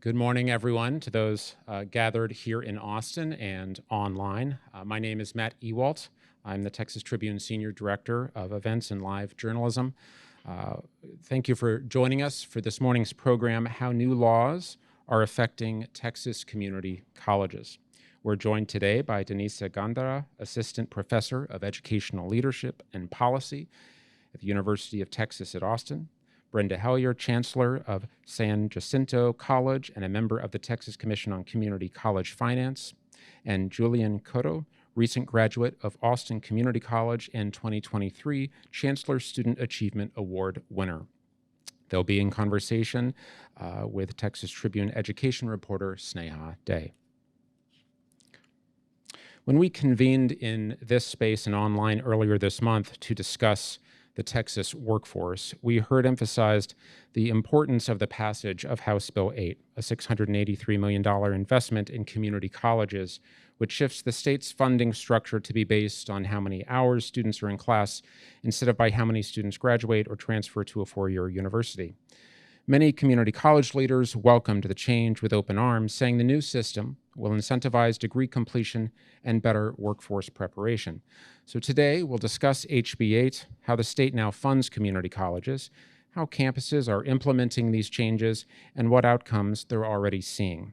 Good morning, everyone, to those gathered here in Austin and online. My name is Matt Ewalt. I'm the Texas Tribune Senior Director of Events and Live Journalism. Thank you for joining us for this morning's program, How New Laws Are Affecting Texas Community Colleges. We're joined today by Denisa Gándara, Assistant Professor of Educational Leadership and Policy at the University of Texas at Austin, Brenda Hellier, Chancellor of San Jacinto College and a member of the Texas Commission on Community College Finance, and Julian Cotto, recent graduate of Austin Community College and 2023 Chancellor Student Achievement Award winner. They'll be in conversation with Texas Tribune education reporter Sneha Dey. When we convened in this space and online earlier this month to discuss the Texas workforce, we heard emphasized the importance of the passage of House Bill 8, a $683 million investment in community colleges, which shifts the state's funding structure to be based on how many hours students are in class instead of by how many students graduate or transfer to a four-year university. Many community college leaders welcomed the change with open arms, saying the new system will incentivize degree completion and better workforce preparation. So today we'll discuss HB 8, how the state now funds community colleges, how campuses are implementing these changes, and what outcomes they're already seeing.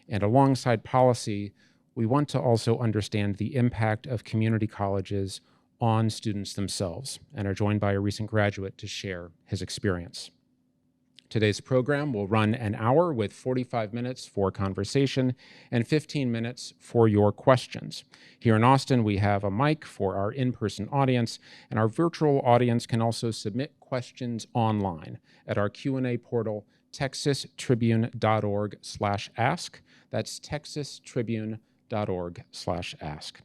And alongside policy, we want to also understand the impact of community colleges on students themselves, and are joined by a recent graduate to share his experience. Today's program will run an hour with 45 minutes for conversation and 15 minutes for your questions. Here in Austin, we have a mic for our in-person audience, and our virtual audience can also submit questions online at our Q&A portal, texastribune.org/ask. That's texastribune.org/ask.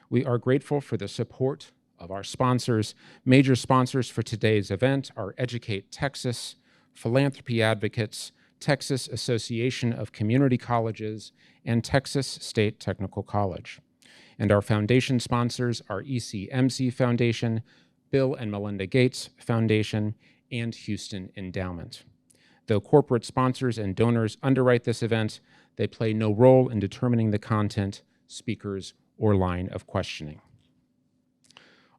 We are grateful for the support of our sponsors. Major sponsors for today's event are Educate Texas, Philanthropy Advocates, Texas Association of Community Colleges, and Texas State Technical College. And our foundation sponsors are ECMC Foundation, Bill and Melinda Gates Foundation, and Houston Endowment. Though corporate sponsors and donors underwrite this event, they play no role in determining the content, speakers, or line of questioning.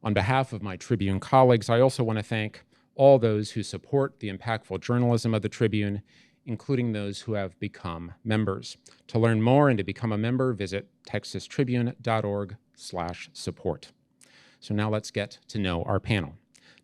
On behalf of my Tribune colleagues, I also want to thank all those who support the impactful journalism of the Tribune, including those who have become members. To learn more and to become a member, visit texastribune.org/support. So now let's get to know our panel.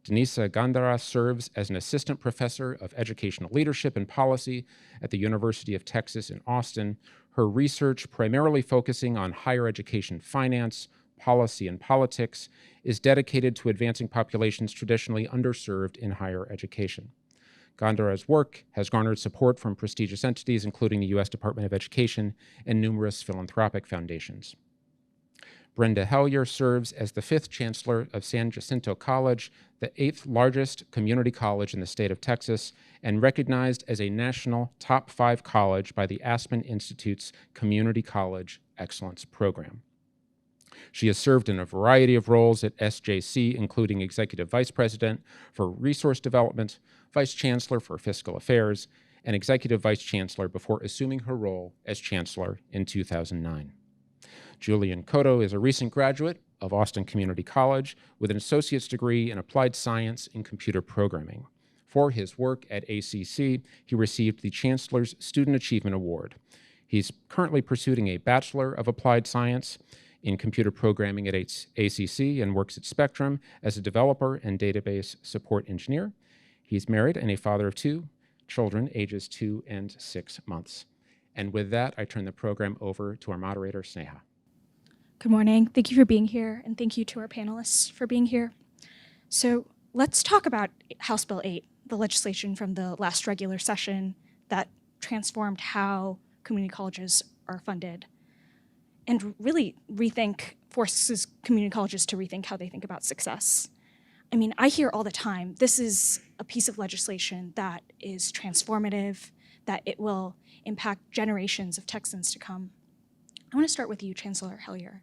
Denisa Gándara serves as an assistant professor of educational leadership and policy at the University of Texas in Austin. Her research, primarily focusing on higher education finance, policy, and politics, is dedicated to advancing populations traditionally underserved in higher education. Gándara's work has garnered support from prestigious entities, including the U.S. Department of Education and numerous philanthropic foundations. Brenda Hellier serves as the 5th Chancellor of San Jacinto College, the 8th largest community college in the state of Texas, and recognized as a national top 5 college by the Aspen Institute's Community College Excellence Program. She has served in a variety of roles at SJC, including Executive Vice President for Resource Development, Vice Chancellor for Fiscal Affairs, and Executive Vice Chancellor before assuming her role as Chancellor in 2009. Julian Cotto is a recent graduate of Austin Community College with an associate's degree in applied science in computer programming. For his work at ACC, he received the Chancellor's Student Achievement Award. He's currently pursuing a Bachelor of Applied Science in computer programming at ACC and works at Spectrum as a developer and database support engineer. He's married and a father of 2 children, ages 2 and 6 months. And with that, I turn the program over to our moderator, Sneha. Good morning. Thank you for being here, and thank you to our panelists for being here. So let's talk about House Bill 8, the legislation from the last regular session that transformed how community colleges are funded, and really forces community colleges to rethink how they think about success. I mean, I hear all the time, this is a piece of legislation that is transformative, that it will impact generations of Texans to come. I want to start with you, Chancellor Hellier.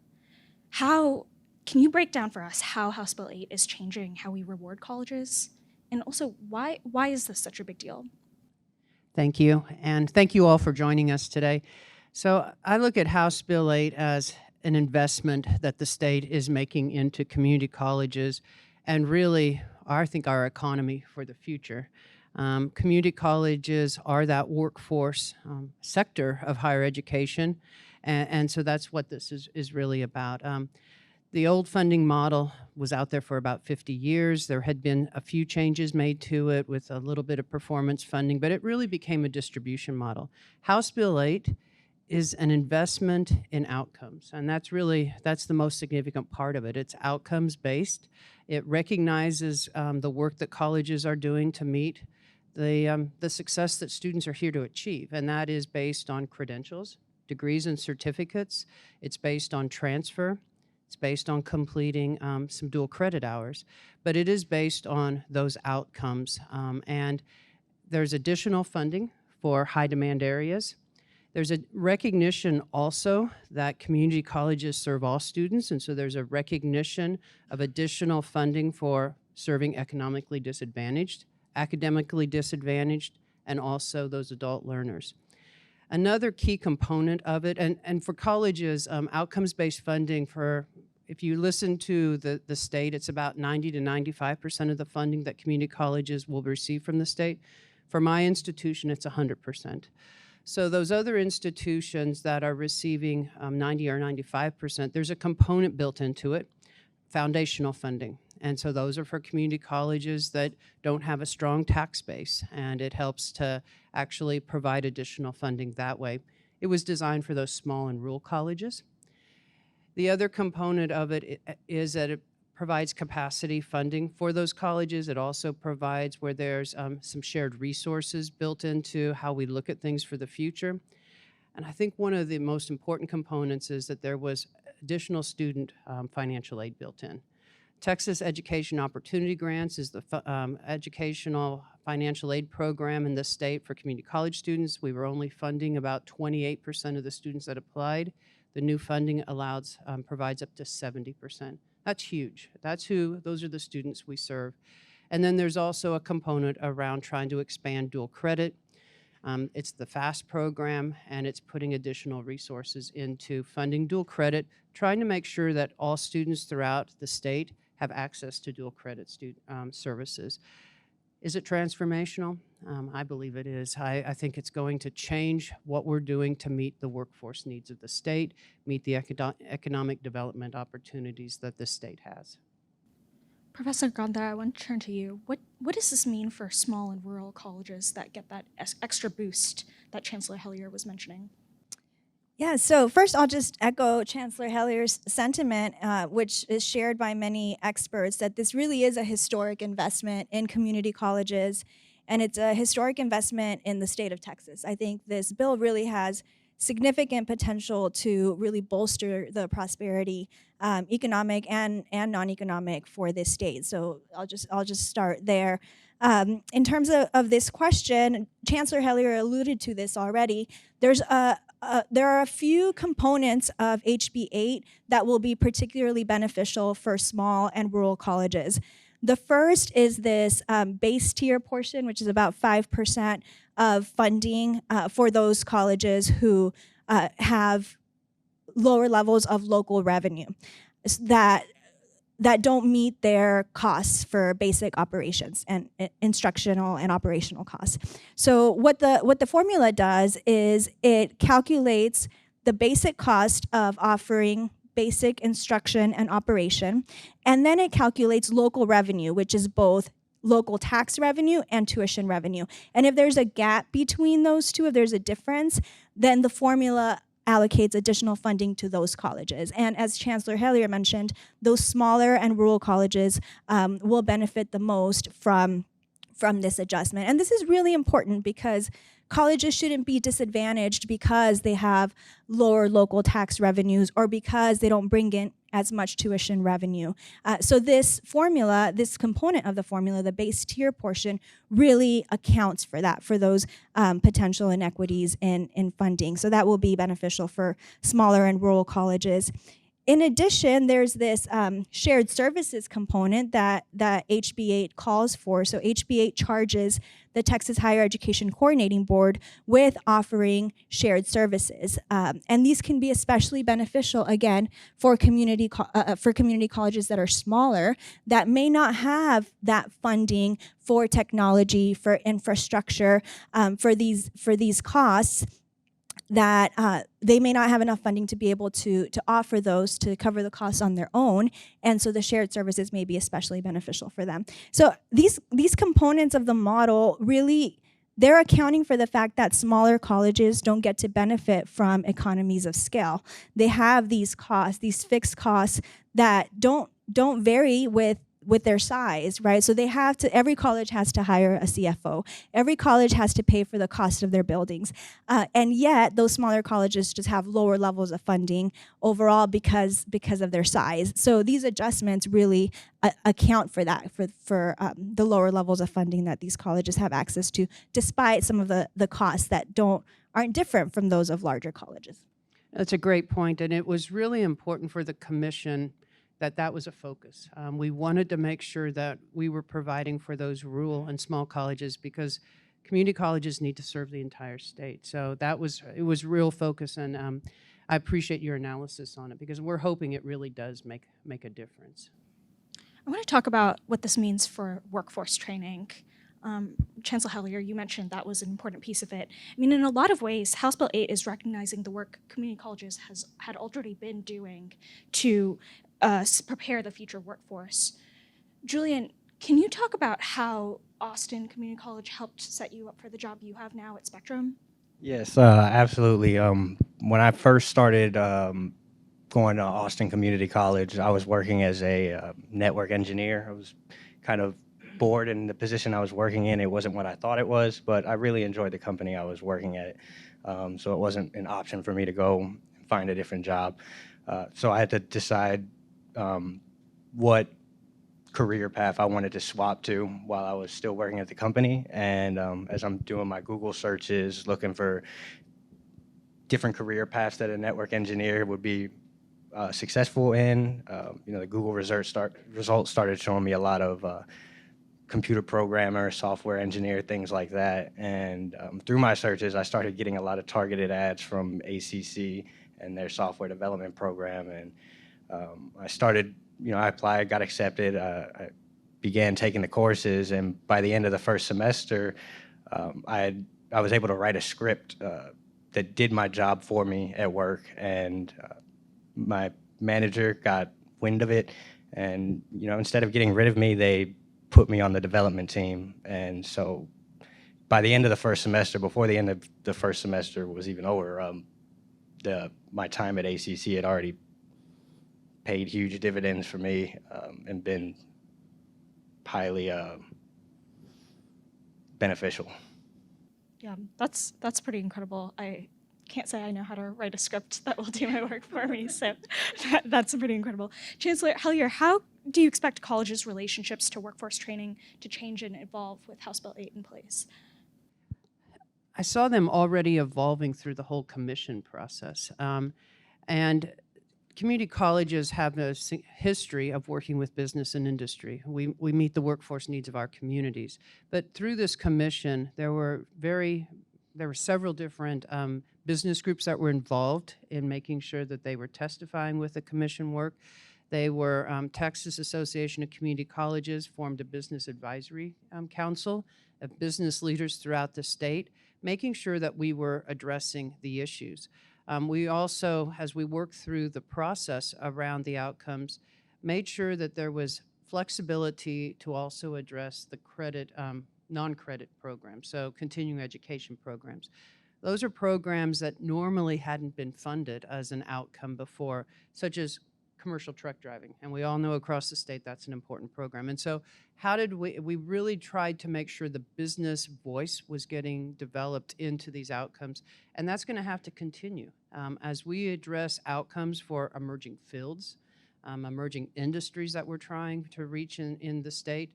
Can you break down for us how House Bill 8 is changing how we reward colleges? And also, why is this such a big deal? Thank you, and thank you all for joining us today. So I look at House Bill 8 as an investment that the state is making into community colleges and really, I think, our economy for the future. Community colleges are that workforce sector of higher education, and so that's what this is really about. The old funding model was out there for about 50 years. There had been a few changes made to it with a little bit of performance funding, but it really became a distribution model. House Bill 8 is an investment in outcomes, and that's the most significant part of it. It's outcomes based. It recognizes the work that colleges are doing to meet the success that students are here to achieve, and that is based on credentials, degrees and certificates. It's based on transfer. It's based on completing some dual credit hours, but it is based on those outcomes. And there's additional funding for high demand areas. There's a recognition also that community colleges serve all students, and so there's a recognition of additional funding for serving economically disadvantaged, academically disadvantaged, and also those adult learners. Another key component of it, and for colleges, outcomes-based funding if you listen to the state, it's about 90 to 95% of the funding that community colleges will receive from the state. For my institution, it's 100%. So those other institutions that are receiving 90 or 95%, there's a component built into it, foundational funding. And so those are for community colleges that don't have a strong tax base, and it helps to actually provide additional funding that way. It was designed for those small and rural colleges. The other component of it is that it provides capacity funding for those colleges. It also provides where there's some shared resources built into how we look at things for the future. And I think one of the most important components is that there was additional student financial aid built in. Texas Education Opportunity Grants is the educational financial aid program in the state for community college students. We were only funding about 28% of the students that applied. The new funding provides up to 70%. That's huge. Those are the students we serve. And then there's also a component around trying to expand dual credit. It's the FAST program, and it's putting additional resources into funding dual credit, trying to make sure that all students throughout the state have access to dual credit services. Is it transformational? I believe it is. I think it's going to change what we're doing to meet the workforce needs of the state, meet the economic development opportunities that the state has. Professor Gándara, I want to turn to you. What does this mean for small and rural colleges that get that extra boost that Chancellor Hellier was mentioning? Yeah, so first I'll just echo Chancellor Hellier's sentiment, which is shared by many experts, that this really is a historic investment in community colleges, and it's a historic investment in the state of Texas. I think this bill really has significant potential to really bolster the prosperity, economic and non-economic, for this state. So I'll just start there. In terms of this question, Chancellor Hellier alluded to this already. There are a few components of HB 8 that will be particularly beneficial for small and rural colleges. The first is this base tier portion, which is about 5% of funding for those colleges who have lower levels of local revenue that don't meet their costs for basic operations and instructional and operational costs. So what the formula does is it calculates the basic cost of offering basic instruction and operation, and then it calculates local revenue, which is both local tax revenue and tuition revenue. And if there's a gap between those two, if there's a difference, then the formula allocates additional funding to those colleges. And as Chancellor Hellier mentioned, those smaller and rural colleges will benefit the most from this adjustment. And this is really important because colleges shouldn't be disadvantaged because they have lower local tax revenues or because they don't bring in as much tuition revenue. So this formula, this component of the formula, the base tier portion, really accounts for that, for those potential inequities in funding. So that will be beneficial for smaller and rural colleges. In addition, there's this shared services component that HB 8 calls for. So HB 8 charges the Texas Higher Education Coordinating Board with offering shared services. And these can be especially beneficial, again, for community colleges that are smaller, that may not have that funding for technology, for infrastructure, for these costs, that they may not have enough funding to be able to offer those, to cover the costs on their own, and so the shared services may be especially beneficial for them. So these components of the model really, they're accounting for the fact that smaller colleges don't get to benefit from economies of scale. They have these costs, these fixed costs that don't vary with their size, right? So they have to, every college has to hire a CFO. Every college has to pay for the cost of their buildings. And yet those smaller colleges just have lower levels of funding overall because of their size. So these adjustments really account for that, for the lower levels of funding that these colleges have access to, despite some of the costs that aren't different from those of larger colleges. That's a great point, and it was really important for the commission that was a focus. We wanted to make sure that we were providing for those rural and small colleges, because community colleges need to serve the entire state. So it was real focus, and I appreciate your analysis on it, because we're hoping it really does make a difference. I want to talk about what this means for workforce training. Chancellor Hellier, you mentioned that was an important piece of it. I mean, in a lot of ways, House Bill 8 is recognizing the work community colleges had already been doing to prepare the future workforce. Julian, can you talk about how Austin Community College helped set you up for the job you have now at Spectrum? Yes, absolutely. When I first started going to Austin Community College, I was working as a network engineer. I was kind of bored in the position I was working in. It wasn't what I thought it was, but I really enjoyed the company I was working at. So it wasn't an option for me to go and find a different job. So I had to decide what career path I wanted to swap to while I was still working at the company. And as I'm doing my Google searches, looking for different career paths that a network engineer would be successful in, the Google results started showing me a lot of computer programmer, software engineer, things like that. And through my searches, I started getting a lot of targeted ads from ACC and their software development program. And I started, I applied, got accepted. I began taking the courses, and by the end of the first semester, I was able to write a script that did my job for me at work, and my manager got wind of it, and instead of getting rid of me, they put me on the development team. And so by the end of the first semester, before the end of the first semester was even over, my time at ACC had already paid huge dividends for me, and been highly beneficial. Yeah, that's pretty incredible. I can't say I know how to write a script that will do my work for me, so that's pretty incredible. Chancellor Hellier, how do you expect colleges' relationships to workforce training to change and evolve with House Bill 8 in place? I saw them already evolving through the whole commission process. And community colleges have a history of working with business and industry. We meet the workforce needs of our communities. But through this commission, there were several different business groups that were involved in making sure that they were testifying with the commission work. They were Texas Association of Community Colleges formed a business advisory council of business leaders throughout the state, making sure that we were addressing the issues. We also, as we worked through the process around the outcomes, made sure that there was flexibility to also address the credit, non-credit programs, so continuing education programs. Those are programs that normally hadn't been funded as an outcome before, such as commercial truck driving. And we all know across the state that's an important program. And so how did we really tried to make sure the business voice was getting developed into these outcomes. And that's going to have to continue as we address outcomes for emerging fields, emerging industries that we're trying to reach in the state.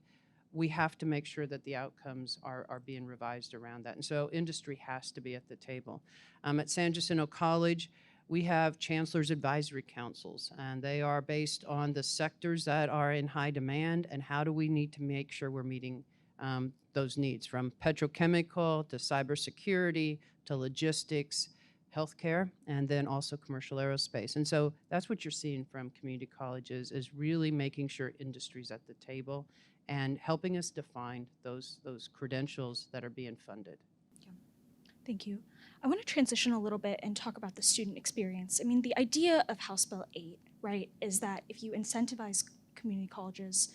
We have to make sure that the outcomes are being revised around that. And so industry has to be at the table. At San Jacinto College, we have Chancellor's Advisory Councils, and they are based on the sectors that are in high demand and how do we need to make sure we're meeting those needs, from petrochemical to cybersecurity to logistics, healthcare, and then also commercial aerospace. And so that's what you're seeing from community colleges, is really making sure industry's at the table and helping us define those credentials that are being funded. Thank you. I want to transition a little bit and talk about the student experience. I mean, the idea of House Bill 8, right, is that if you incentivize community colleges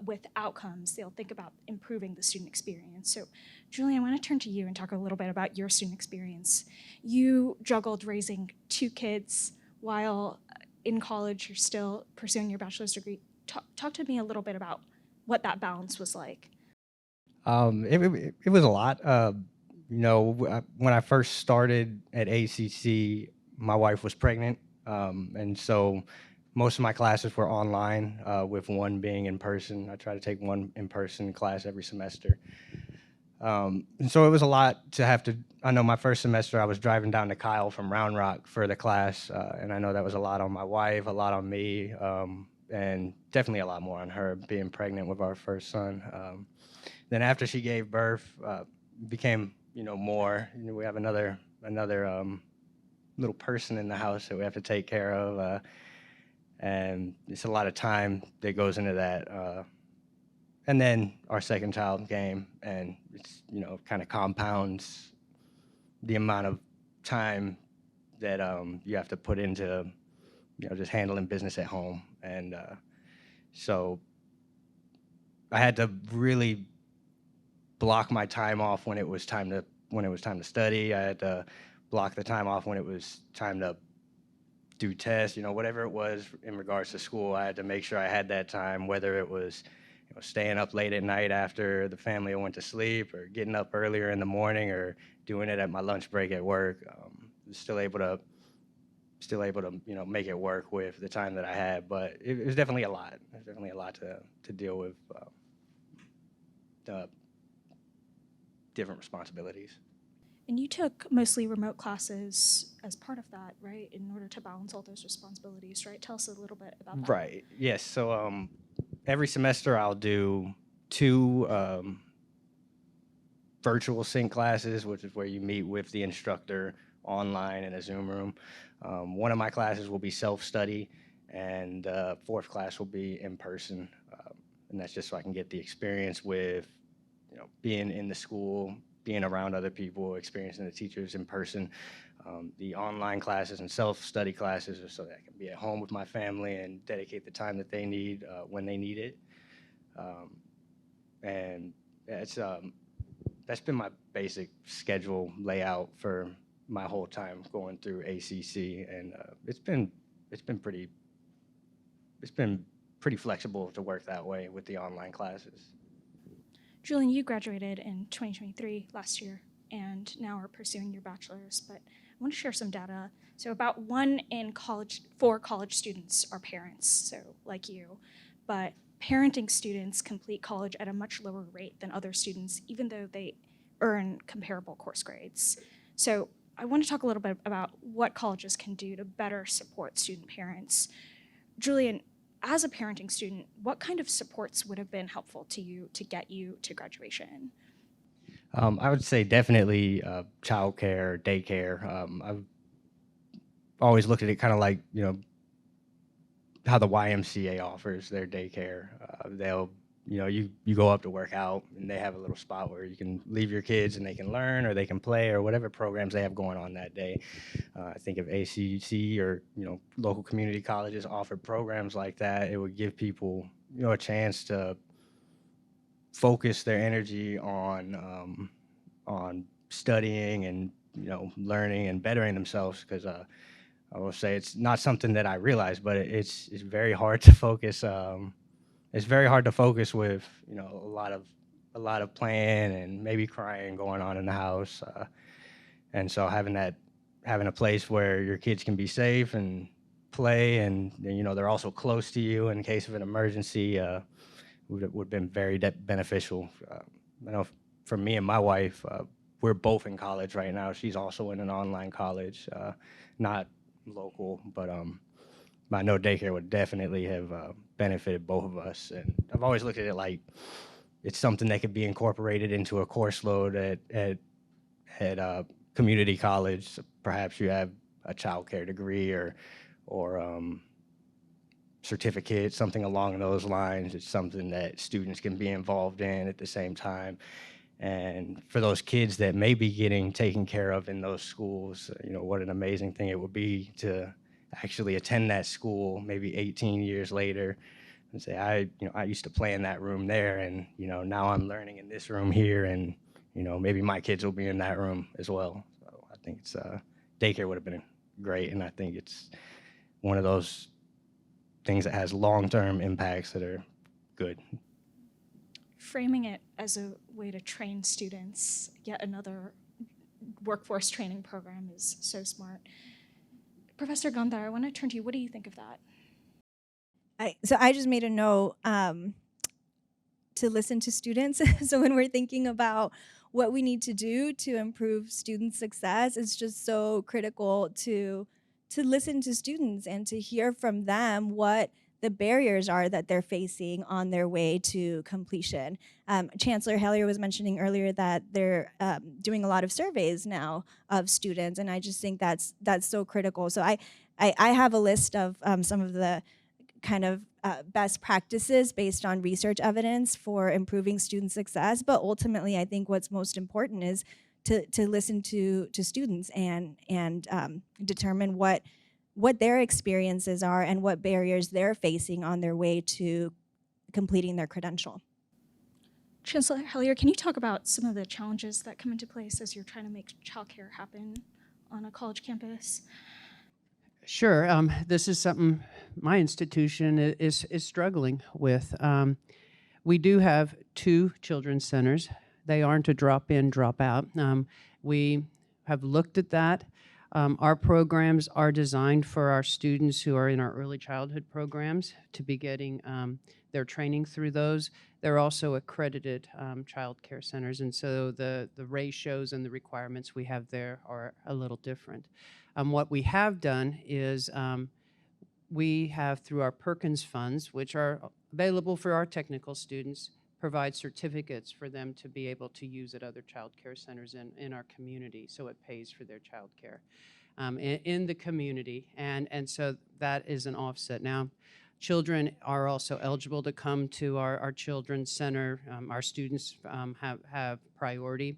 with outcomes, they'll think about improving the student experience. So, Julian, I want to turn to you and talk a little bit about your student experience. You juggled raising 2 kids while in college. You're still pursuing your bachelor's degree. Talk to me a little bit about what that balance was like. It was a lot. When I first started at ACC, my wife was pregnant, and so most of my classes were online, with one being in person. I try to take one in-person class every semester. And so it was a lot to have to. I know my first semester I was driving down to Kyle from Round Rock for the class, and I know that was a lot on my wife, a lot on me, and definitely a lot more on her, being pregnant with our first son. Then after she gave birth, became more. We have another little person in the house that we have to take care of, and it's a lot of time that goes into that. And then our second child came, and it's kind of compounds the amount of time that you have to put into just handling business at home. And so I had to really block my time off when it was time to study. I had to block the time off when it was time to do tests, whatever it was in regards to school. I had to make sure I had that time, whether it was staying up late at night after the family went to sleep, or getting up earlier in the morning, or doing it at my lunch break at work. Still able to make it work with the time that I had, but it was definitely a lot. It was definitely a lot to deal with, the different responsibilities. And you took mostly remote classes as part of that, right, in order to balance all those responsibilities, right? Tell us a little bit about that. Right. Yes. So every semester I'll do 2 virtual sync classes, which is where you meet with the instructor online in a Zoom room. One of my classes will be self-study, and the 4th class will be in person. And that's just so I can get the experience with, being in the school, being around other people, experiencing the teachers in person. The online classes and self-study classes are so that I can be at home with my family and dedicate the time that they need when they need it. And that's been my basic schedule layout for my whole time going through ACC, and it's been pretty flexible to work that way with the online classes. Julian, you graduated in 2023 last year, and now are pursuing your bachelor's, but I want to share some data. So about 1 in 4 college students are parents, so like you, but parenting students complete college at a much lower rate than other students, even though they earn comparable course grades. So I want to talk a little bit about what colleges can do to better support student parents. Julian, as a parenting student, what kind of supports would have been helpful to you to get you to graduation? I would say definitely childcare, daycare. I've always looked at it kind of like, how the YMCA offers their daycare. They'll, you go up to work out, and they have a little spot where you can leave your kids and they can learn, or they can play, or whatever programs they have going on that day. I think if ACC or, local community colleges offered programs like that, it would give people, a chance to focus their energy on studying and, learning and bettering themselves. Because I will say it's not something that I realized, but it's very hard to focus. It's very hard to focus with a lot of playing and maybe crying going on in the house, and so having a place where your kids can be safe and play, and they're also close to you in case of an emergency, would have been very beneficial. I know for me and my wife, we're both in college right now. She's also in an online college, not local, but I know daycare would definitely have benefited both of us. And I've always looked at it like it's something that could be incorporated into a course load at community college. So perhaps you have a child care degree or certificate, something along those lines. It's something that students can be involved in at the same time. And for those kids that may be getting taken care of in those schools, what an amazing thing it would be to actually attend that school maybe 18 years later and say, I used to play in that room there, and now I'm learning in this room here, and maybe my kids will be in that room as well. So I think it's daycare would have been great, and I think it's one of those things that has long-term impacts that are good. Framing it as a way to train students, yet another workforce training program, is so smart. Professor Gándara, I want to turn to you. What do you think of that? So I just made a note to listen to students. So when we're thinking about what we need to do to improve student success, it's just so critical to listen to students and to hear from them what the barriers are that they're facing on their way to completion. Chancellor Hellier was mentioning earlier that they're doing a lot of surveys now of students, and I just think that's so critical. So I have a list of some of the kind of best practices based on research evidence for improving student success, but ultimately I think what's most important is to listen to students and determine what their experiences are and what barriers they're facing on their way to completing their credential. Chancellor Hellier, can you talk about some of the challenges that come into place as you're trying to make childcare happen on a college campus? Sure. This is something my institution is struggling with. We do have 2 children's centers. They aren't a drop-in, drop-out. We have looked at that. Our programs are designed for our students who are in our early childhood programs to be getting their training through those. They're also accredited child care centers, and so the ratios and the requirements we have there are a little different. What we have done is we have, through our Perkins funds, which are available for our technical students, provide certificates for them to be able to use at other child care centers in our community, so it pays for their child care in the community, and so that is an offset. Now, children are also eligible to come to our children's center. Our students have priority.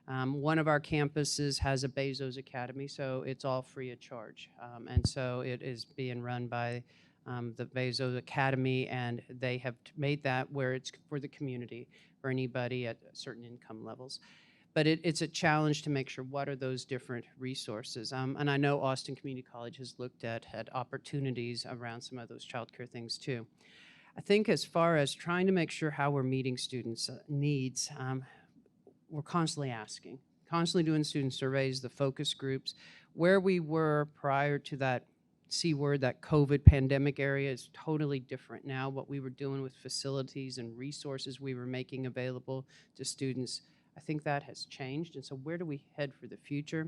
One of our campuses has a Bezos Academy, so it's all free of charge, and so it is being run by the Bezos Academy, and they have made that where it's for the community, for anybody at certain income levels. But it's a challenge to make sure what are those different resources. And I know Austin Community College has looked at opportunities around some of those childcare things too. I think as far as trying to make sure how we're meeting students' needs, we're constantly asking, constantly doing student surveys, the focus groups. Where we were prior to that C word, that COVID pandemic area, is totally different now. What we were doing with facilities and resources we were making available to students, I think that has changed. And so where do we head for the future?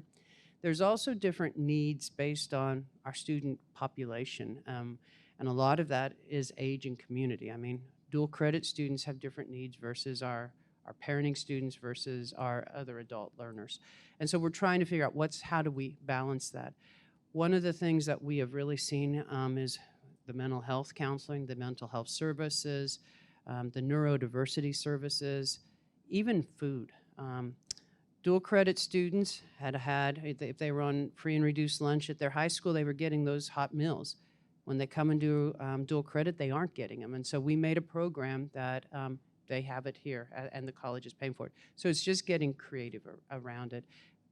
There's also different needs based on our student population. And a lot of that is age and community. I mean, dual credit students have different needs versus our parenting students versus our other adult learners. And so we're trying to figure out how do we balance that? One of the things that we have really seen is the mental health counseling, the mental health services, the neurodiversity services, even food. Dual credit students if they were on free and reduced lunch at their high school, they were getting those hot meals. When they come and do dual credit, they aren't getting them. And so we made a program that they have it here, and the college is paying for it. So it's just getting creative around it.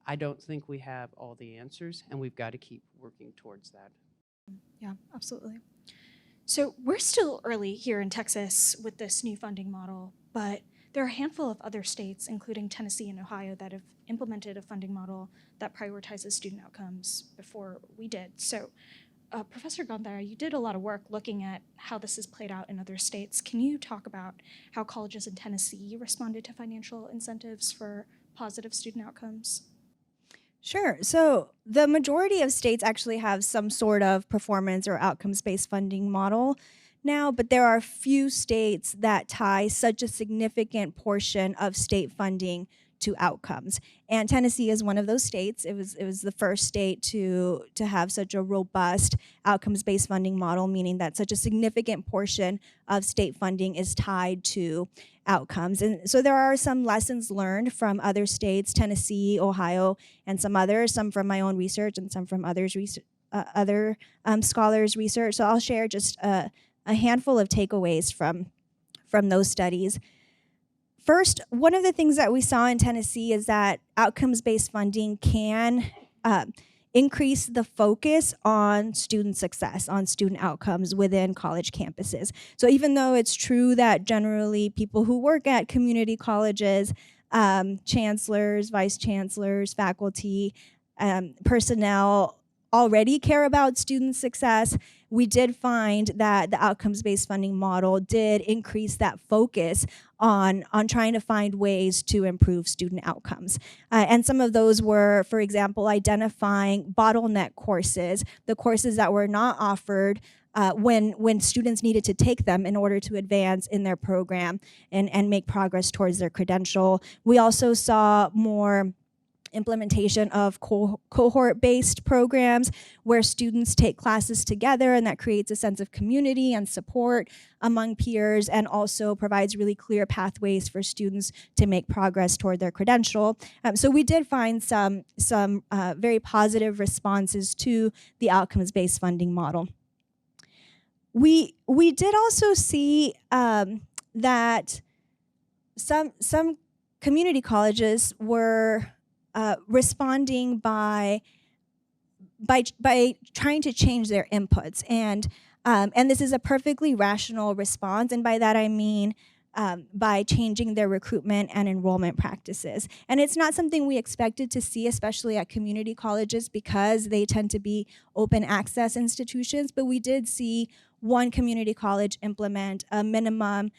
I don't think we have all the answers, and we've got to keep working towards that. Yeah, absolutely. So we're still early here in Texas with this new funding model, but there are a handful of other states, including Tennessee and Ohio, that have implemented a funding model that prioritizes student outcomes before we did. So Professor Gándara, you did a lot of work looking at how this has played out in other states. Can you talk about how colleges in Tennessee responded to financial incentives for positive student outcomes? Sure. So the majority of states actually have some sort of performance or outcomes-based funding model now, but there are few states that tie such a significant portion of state funding to outcomes. And Tennessee is one of those states. It was the first state to have such a robust outcomes-based funding model, meaning that such a significant portion of state funding is tied to outcomes. And so there are some lessons learned from other states, Tennessee, Ohio, and some others, some from my own research and some from other scholars' research. So I'll share just a handful of takeaways from those studies. First, one of the things that we saw in Tennessee is that outcomes-based funding can increase the focus on student success, on student outcomes within college campuses. So even though it's true that generally people who work at community colleges, chancellors, vice chancellors, faculty, personnel already care about student success, we did find that the outcomes-based funding model did increase that focus on trying to find ways to improve student outcomes. And some of those were, for example, identifying bottleneck courses, the courses that were not offered when students needed to take them in order to advance in their program and make progress towards their credential. We also saw more implementation of cohort-based programs where students take classes together, and that creates a sense of community and support among peers, and also provides really clear pathways for students to make progress toward their credential. So we did find some very positive responses to the outcomes-based funding model. We did also see that some community colleges were responding by trying to change their inputs, and this is a perfectly rational response, and by that I mean by changing their recruitment and enrollment practices. And it's not something we expected to see, especially at community colleges, because they tend to be open access institutions, but we did see one community college implement a minimum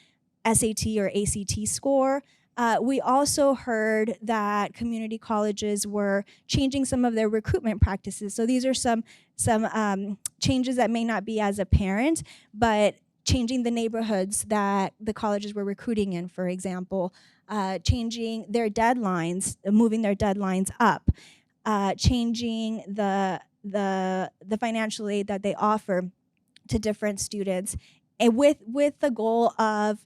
SAT or ACT score. We also heard that community colleges were changing some of their recruitment practices. So these are some changes that may not be as apparent, but changing the neighborhoods that the colleges were recruiting in, for example, changing their deadlines, moving their deadlines up, changing the financial aid that they offer to different students, and with the goal of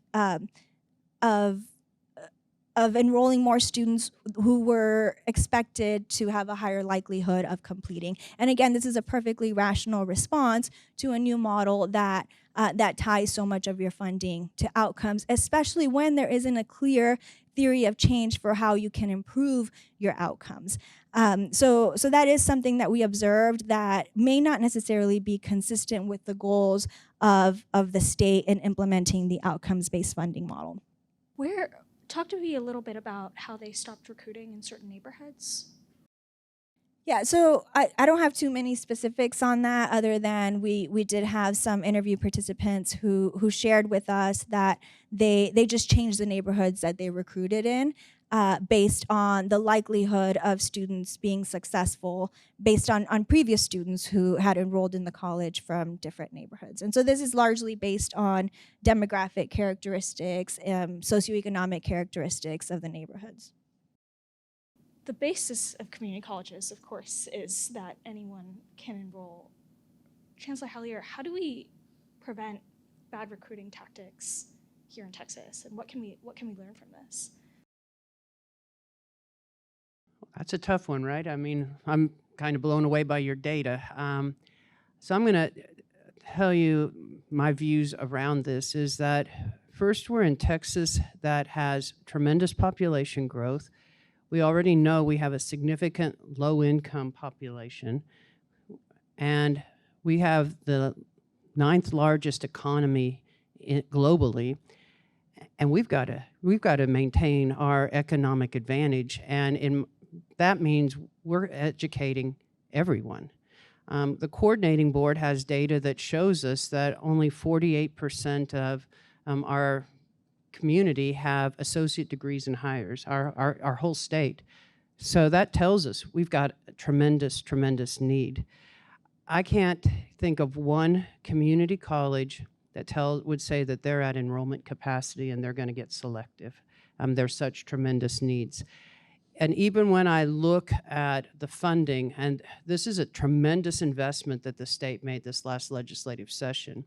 enrolling more students who were expected to have a higher likelihood of completing. And again, this is a perfectly rational response to a new model that ties so much of your funding to outcomes, especially when there isn't a clear theory of change for how you can improve your outcomes. So that is something that we observed that may not necessarily be consistent with the goals of the state in implementing the outcomes-based funding model. Talk to me a little bit about how they stopped recruiting in certain neighborhoods. Yeah, so I don't have too many specifics on that, other than we did have some interview participants who shared with us that they just changed the neighborhoods that they recruited in based on the likelihood of students being successful based on previous students who had enrolled in the college from different neighborhoods. And so this is largely based on demographic characteristics, socioeconomic characteristics of the neighborhoods. The basis of community colleges, of course, is that anyone can enroll. Chancellor Hallier, how do we prevent bad recruiting tactics here in Texas, and what can we learn from this? That's a tough one, right? I mean, I'm kind of blown away by your data. So I'm going to tell you my views around this is that first, we're in Texas that has tremendous population growth. We already know we have a significant low-income population, and we have the 9th largest economy globally, and we've got to maintain our economic advantage, and that means we're educating everyone. The coordinating board has data that shows us that only 48% of our community have associate degrees and higher, our whole state. So that tells us we've got a tremendous, tremendous need. I can't think of one community college that would say that they're at enrollment capacity and they're going to get selective. There's such tremendous needs. And even when I look at the funding, and this is a tremendous investment that the state made this last legislative session.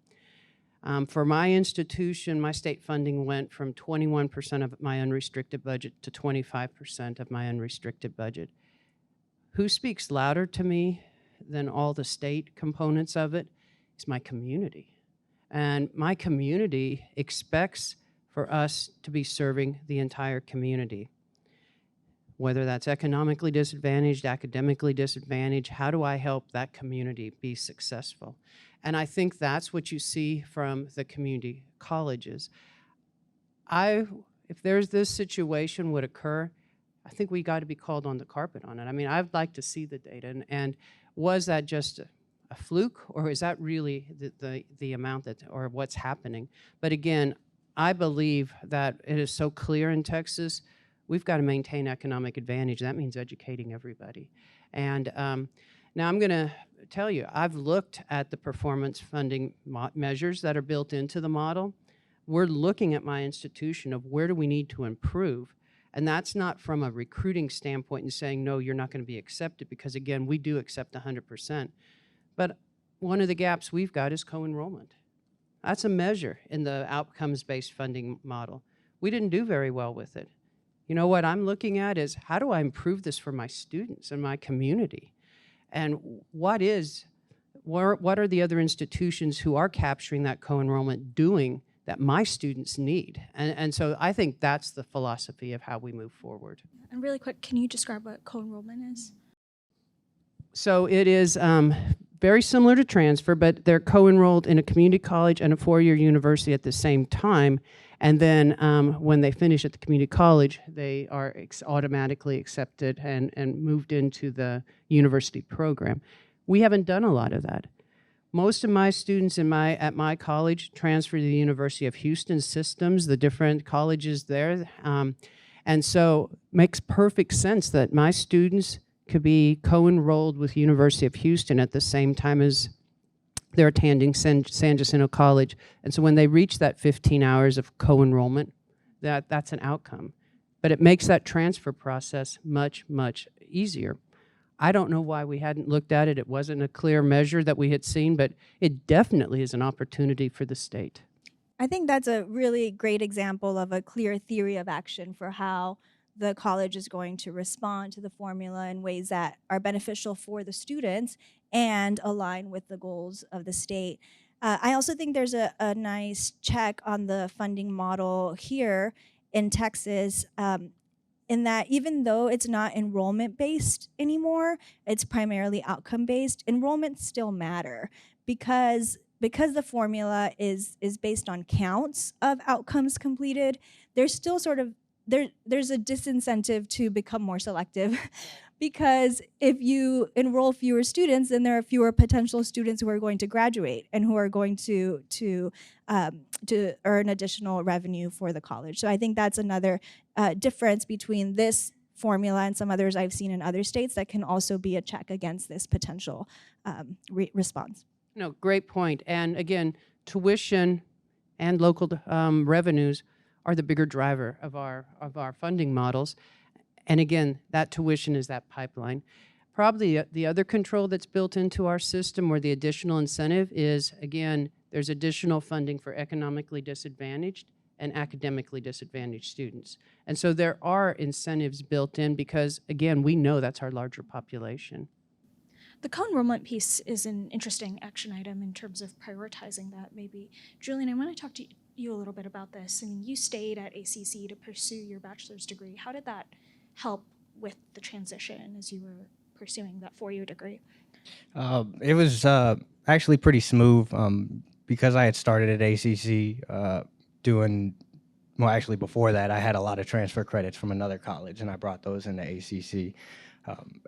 For my institution, my state funding went from 21% of my unrestricted budget to 25% of my unrestricted budget. Who speaks louder to me than all the state components of it is my community. And my community expects for us to be serving the entire community. Whether that's economically disadvantaged, academically disadvantaged, how do I help that community be successful? And I think that's what you see from the community colleges. If there's this situation would occur, I think we got to be called on the carpet on it. I mean, I'd like to see the data. And was that just a fluke, or is that really the amount that, or what's happening? But again, I believe that it is so clear in Texas, we've got to maintain economic advantage. That means educating everybody. And now I'm going to tell you, I've looked at the performance funding measures that are built into the model. We're looking at my institution of where do we need to improve. And that's not from a recruiting standpoint and saying, no, you're not going to be accepted, because again, we do accept 100%. But one of the gaps we've got is co-enrollment. That's a measure in the outcomes-based funding model. We didn't do very well with it. You know, what I'm looking at is how do I improve this for my students and my community? And what are the other institutions who are capturing that co-enrollment doing that my students need? And so I think that's the philosophy of how we move forward. And really quick, can you describe what co-enrollment is? So it is very similar to transfer, but they're co-enrolled in a community college and a four-year university at the same time. And then when they finish at the community college, they are automatically accepted and moved into the university program. We haven't done a lot of that. Most of my students at my college transfer to the University of Houston systems, the different colleges there. And so it makes perfect sense that my students could be co-enrolled with University of Houston at the same time as they're attending San Jacinto College. And so when they reach that 15 hours of co-enrollment, that's an outcome. But it makes that transfer process much, much easier. I don't know why we hadn't looked at it. It wasn't a clear measure that we had seen, but it definitely is an opportunity for the state. I think that's a really great example of a clear theory of action for how the college is going to respond to the formula in ways that are beneficial for the students and align with the goals of the state. I also think there's a nice check on the funding model here in Texas, in that even though it's not enrollment-based anymore, it's primarily outcome-based, enrollments still matter because the formula is based on counts of outcomes completed. There's still sort of there's a disincentive to become more selective because if you enroll fewer students, then there are fewer potential students who are going to graduate and who are going to earn additional revenue for the college. So I think that's another difference between this formula and some others I've seen in other states that can also be a check against this potential response. No, great point. And again, tuition and local revenues are the bigger driver of our funding models. And again, that tuition is that pipeline. Probably the other control that's built into our system, or the additional incentive, is, again, there's additional funding for economically disadvantaged and academically disadvantaged students. And so there are incentives built in because, again, we know that's our larger population. The co-enrollment piece is an interesting action item in terms of prioritizing that, maybe. Julian, I want to talk to you a little bit about this. I mean, you stayed at ACC to pursue your bachelor's degree. How did that help with the transition as you were pursuing that four-year degree? It was actually pretty smooth because I had started at ACC well, actually before that, I had a lot of transfer credits from another college, and I brought those into ACC.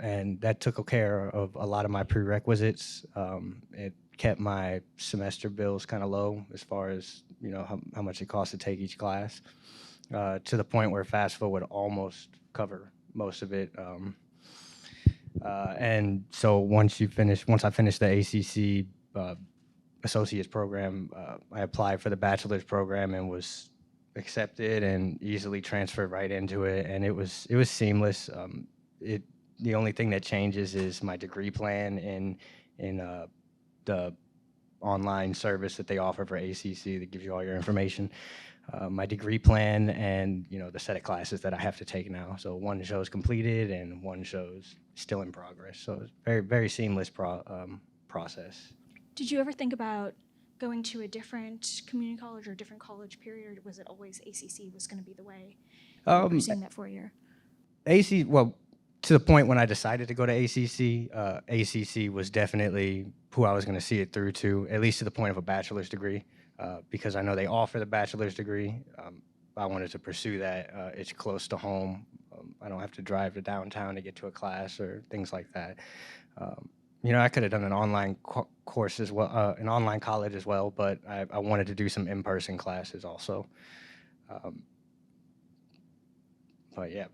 And that took care of a lot of my prerequisites. It kept my semester bills kind of low as far as, you know, how much it costs to take each class, to the point where FAFSA would almost cover most of it. And so once I finished the ACC associate's program, I applied for the bachelor's program and was accepted and easily transferred right into it. And it was seamless. The only thing that changes is my degree plan in the online service that they offer for ACC that gives you all your information. My degree plan and the set of classes that I have to take now. So one shows completed and one shows still in progress. So it's very, very seamless process. Did you ever think about going to a different community college or a different college period, or was it always ACC was going to be the way pursuing that 4-year? Well, to the point when I decided to go to ACC, ACC was definitely who I was going to see it through to, at least to the point of a bachelor's degree, because I know they offer the bachelor's degree. I wanted to pursue that. It's close to home. I don't have to drive to downtown to get to a class or things like that. I could have done an online course as well, an online college as well, but I wanted to do some in-person classes also. But yeah.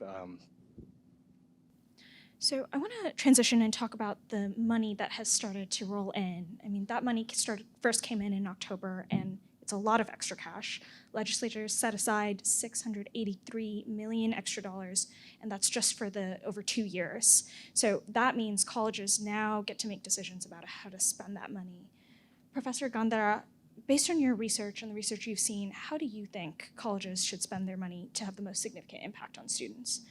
So I want to transition and talk about the money that has started to roll in. I mean, that money first came in October, and it's a lot of extra cash. Legislators set aside $683 million extra dollars, and that's just for the over 2 years. So that means colleges now get to make decisions about how to spend that money. Professor Gándara, based on your research and the research you've seen, how do you think colleges should spend their money to have the most significant impact on students?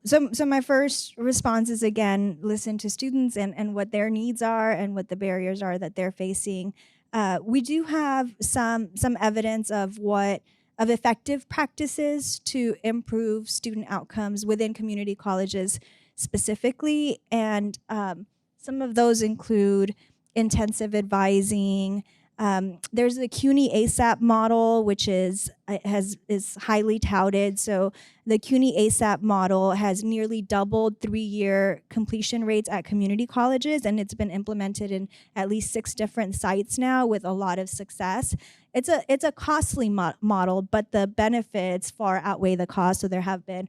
So my first response is, again, listen to students and what their needs are and what the barriers are that they're facing. We do have some evidence of effective practices to improve student outcomes within community colleges specifically, and some of those include intensive advising. There's the CUNY ASAP model, which is highly touted. So the CUNY ASAP model has nearly doubled 3-year completion rates at community colleges, and it's been implemented in at least 6 different sites now with a lot of success. It's a costly model, but the benefits far outweigh the cost. So there have been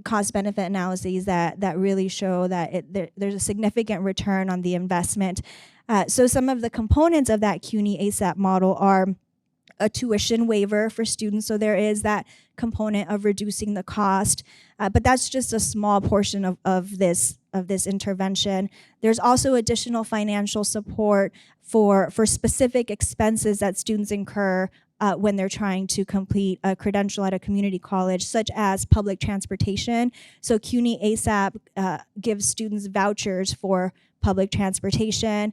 cost-benefit analyses that really show that there's a significant return on the investment. So some of the components of that CUNY ASAP model are a tuition waiver for students. So there is that component of reducing the cost, but that's just a small portion of this intervention. There's also additional financial support for specific expenses that students incur when they're trying to complete a credential at a community college, such as public transportation. So CUNY ASAP gives students vouchers for public transportation.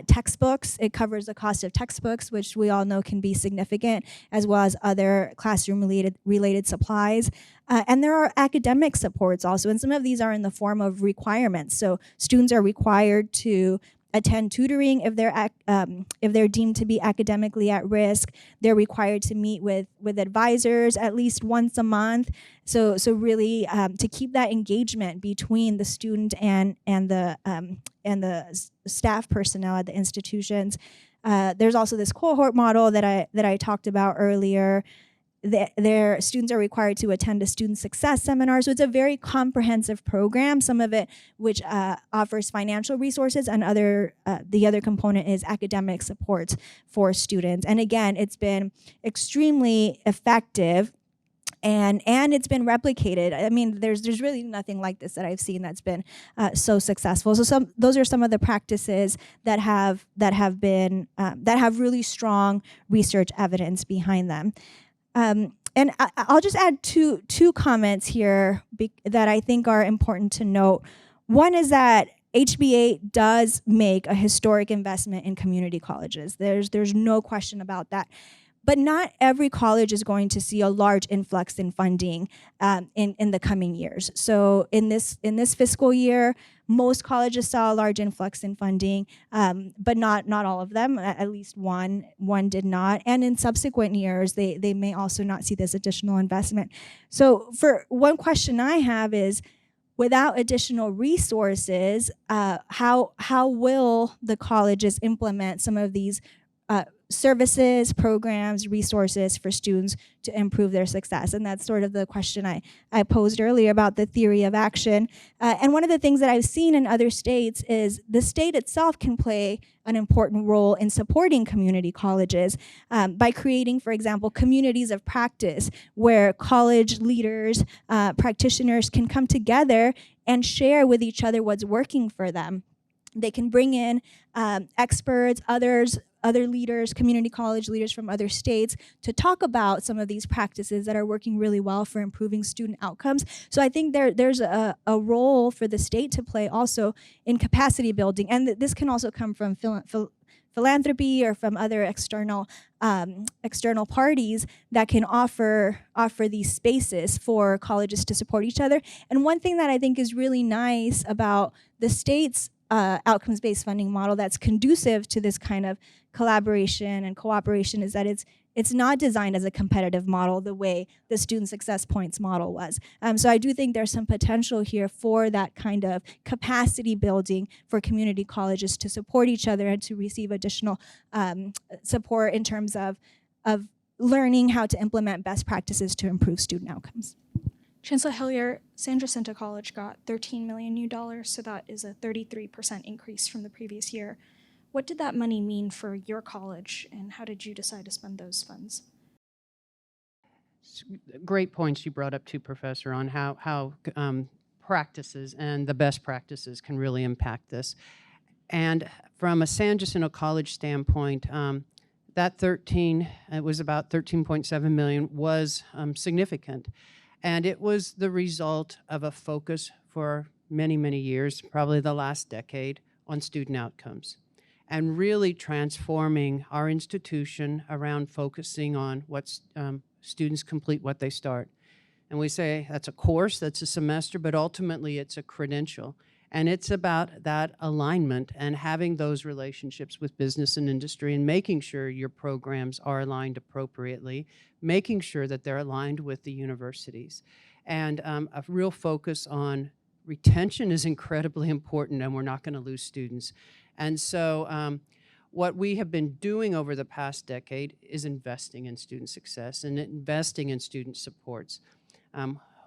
Textbooks, it covers the cost of textbooks, which we all know can be significant, as well as other classroom-related supplies. And there are academic supports also, and some of these are in the form of requirements. So students are required to attend tutoring if they're deemed to be academically at risk. They're required to meet with advisors at least once a month. So really to keep that engagement between the student and the staff personnel at the institutions. There's also this cohort model that I talked about earlier. Their students are required to attend a student success seminar. So it's a very comprehensive program, some of it which offers financial resources, and the other component is academic support for students. And again, it's been extremely effective, and it's been replicated. I mean, there's really nothing like this that I've seen that's been so successful. So those are some of the practices that have really strong research evidence behind them. And I'll just add two comments here that I think are important to note. One is that HB8 does make a historic investment in community colleges. There's no question about that. But not every college is going to see a large influx in funding in the coming years. So in this fiscal year, most colleges saw a large influx in funding, but not all of them. At least one did not. And in subsequent years, they may also not see this additional investment. So for one question I have is, without additional resources, how will the colleges implement some of these services, programs, resources for students to improve their success. And that's sort of the question I posed earlier about the theory of action. And one of the things that I've seen in other states is the state itself can play an important role in supporting community colleges by creating, for example, communities of practice where college leaders, practitioners can come together and share with each other what's working for them. They can bring in experts, other leaders, community college leaders from other states to talk about some of these practices that are working really well for improving student outcomes. So I think there's a role for the state to play also in capacity building. And this can also come from philanthropy or from other external parties that can offer these spaces for colleges to support each other. And one thing that I think is really nice about the state's outcomes-based funding model that's conducive to this kind of collaboration and cooperation is that it's not designed as a competitive model the way the Student Success Points model was. So I do think there's some potential here for that kind of capacity building for community colleges to support each other and to receive additional support in terms of learning how to implement best practices to improve student outcomes. Chancellor Hillier, San Jacinto College got $13 million new dollars, so that is a 33% increase from the previous year. What did that money mean for your college, and how did you decide to spend those funds? Great points you brought up too, Professor, on how practices and the best practices can really impact this. And from a San Jacinto College standpoint, that it was about 13.7 million, was significant. And it was the result of a focus for many, many years, probably the last decade, on student outcomes, and really transforming our institution around focusing on what students complete what they start. And we say that's a course, that's a semester, but ultimately it's a credential. And it's about that alignment and having those relationships with business and industry and making sure your programs are aligned appropriately, making sure that they're aligned with the universities. And a real focus on retention is incredibly important, and we're not going to lose students. And so what we have been doing over the past decade is investing in student success and investing in student supports.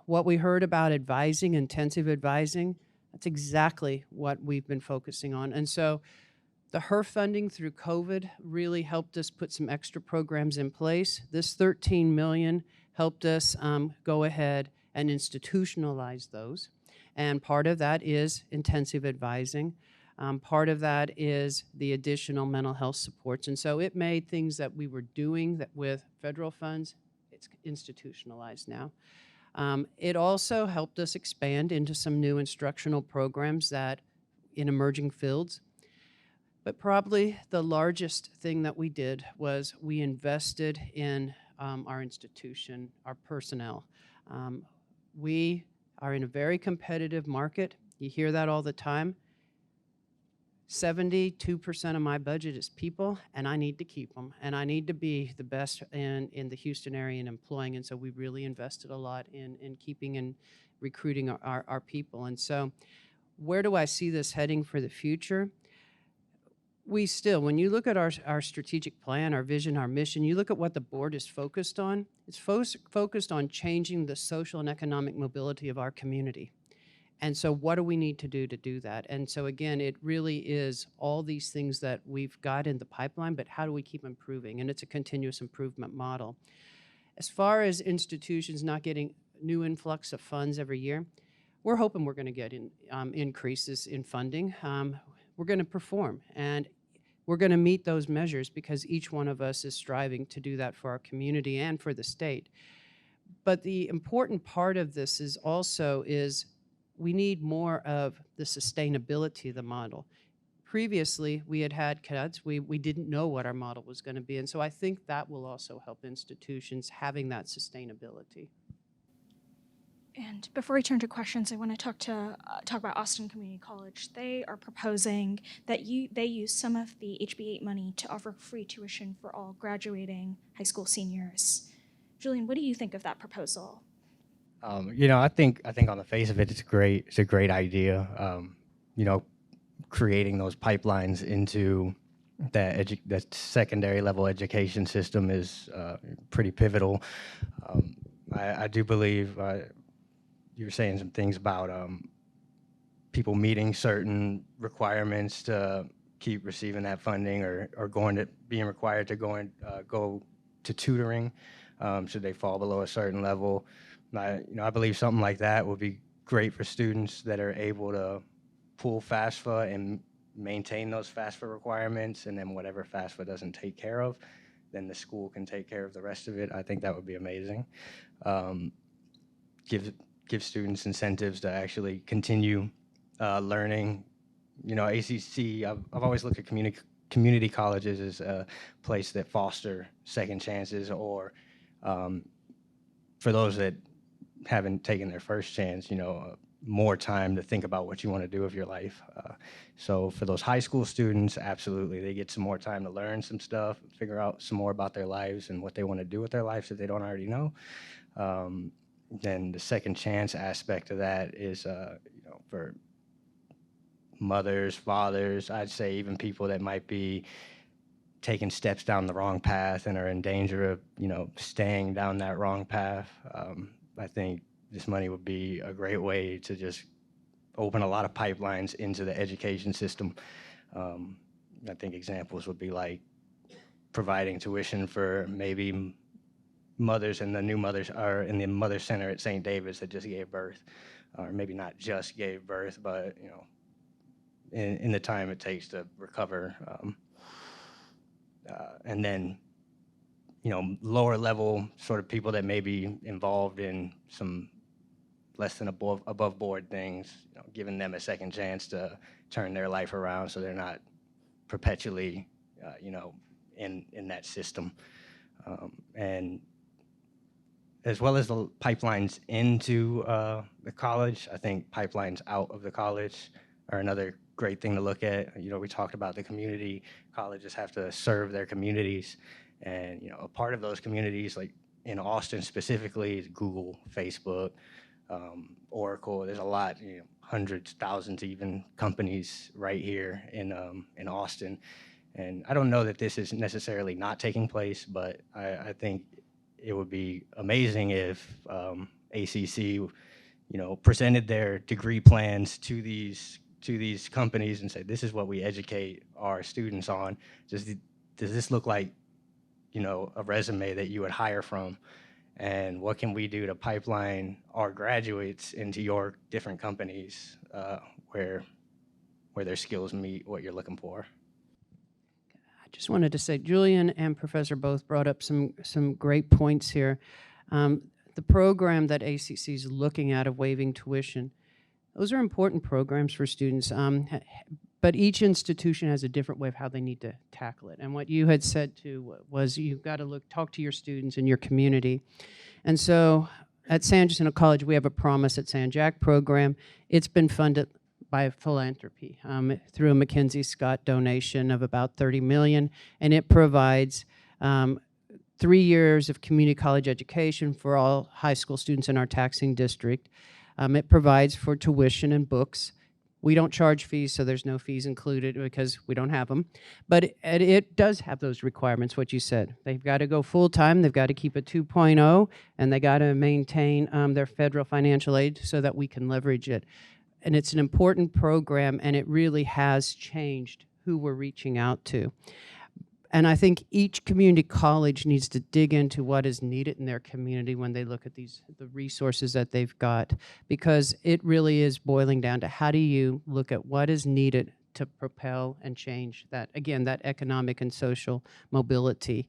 What we heard about advising, intensive advising, that's exactly what we've been focusing on. And so the HERF funding through COVID really helped us put some extra programs in place. This $13 million helped us go ahead and institutionalize those. And part of that is intensive advising. Part of that is the additional mental health supports. And so it made things that we were doing that with federal funds, it's institutionalized now. It also helped us expand into some new instructional programs that in emerging fields. But probably the largest thing that we did was we invested in our institution, our personnel. We are in a very competitive market. You hear that all the time. 72% of my budget is people, and I need to keep them, and I need to be the best in the Houston area in employing, and so we really invested a lot in keeping and recruiting our people. And so where do I see this heading for the future? When you look at our strategic plan, our vision, our mission, you look at what the board is focused on, it's focused on changing the social and economic mobility of our community. And so what do we need to do that? And so again, it really is all these things that we've got in the pipeline, but how do we keep improving? And it's a continuous improvement model. As far as institutions not getting new influx of funds every year, we're hoping we're going to get increases in funding. We're going to perform, and we're going to meet those measures because each one of us is striving to do that for our community and for the state. But the important part of this is also we need more of the sustainability of the model. Previously, we had cuts. We didn't know what our model was going to be. And so I think that will also help institutions having that sustainability. And before we turn to questions, I want to talk about Austin Community College. They are proposing that they use some of the HB8 money to offer free tuition for all graduating high school seniors. Julian, what do you think of that proposal? I think on the face of it, it's a great idea. Creating those pipelines into that secondary level education system is pretty pivotal. I do believe you were saying some things about people meeting certain requirements to keep receiving that funding, or being required to go to tutoring should they fall below a certain level. I believe something like that would be great for students that are able to pull FAFSA and maintain those FAFSA requirements, and then whatever FAFSA doesn't take care of, then the school can take care of the rest of it. I think that would be amazing. Give students incentives to actually continue learning. ACC, I've always looked at community colleges as a place that foster second chances, or for those that haven't taken their first chance, more time to think about what you want to do with your life. So for those high school students, absolutely, they get some more time to learn some stuff, figure out some more about their lives and what they want to do with their lives that they don't already know. Then the second chance aspect of that is, for mothers, fathers, I'd say even people that might be taking steps down the wrong path and are in danger of, staying down that wrong path. I think this money would be a great way to just open a lot of pipelines into the education system. I think examples would be like providing tuition for maybe mothers and the new mothers are in the Mother Center at St. David's that just gave birth, or maybe not just gave birth, but in the time it takes to recover, and then lower level sort of people that may be involved in some less than above board things, giving them a second chance to turn their life around so they're not perpetually in that system. And as well as the pipelines into the college, I think pipelines out of the college are another great thing to look at. We talked about the community colleges have to serve their communities, and a part of those communities, like in Austin specifically, is Google, Facebook, Oracle. There's a lot, hundreds, thousands, even companies right here in Austin. And I don't know that this is necessarily not taking place, but I think it would be amazing if ACC, presented their degree plans to these companies and said, this is what we educate our students on. Does this look like, a resume that you would hire from? And what can we do to pipeline our graduates into your different companies where their skills meet what you're looking for? I just wanted to say, Julian and Professor both brought up some great points here. The program that ACC is looking at of waiving tuition, those are important programs for students, but each institution has a different way of how they need to tackle it. And what you had said too was you've got to talk to your students in your community. And so at San Jacinto College, we have a Promise at San Jac program. It's been funded by philanthropy through a Mackenzie Scott donation of about $30 million, and it provides 3 years of community college education for all high school students in our taxing district. It provides for tuition and books. We don't charge fees, so there's no fees included because we don't have them. But it does have those requirements, what you said. They've got to go full-time, they've got to keep a 2.0, and they got to maintain their federal financial aid so that we can leverage it. And it's an important program, and it really has changed who we're reaching out to. And I think each community college needs to dig into what is needed in their community when they look at the resources that they've got, because it really is boiling down to how do you look at what is needed to propel and change that, again, that economic and social mobility.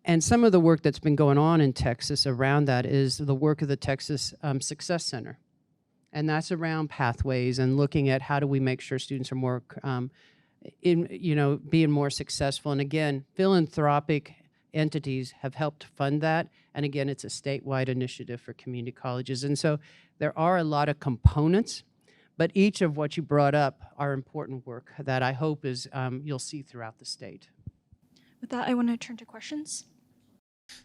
And some of the work that's been going on in Texas around that is the work of the Texas Success Center. And that's around pathways and looking at how do we make sure students are more being more successful. And again, philanthropic entities have helped fund that. And again, it's a statewide initiative for community colleges. And so there are a lot of components, but each of what you brought up are important work that I hope is you'll see throughout the state. With that, I want to turn to questions.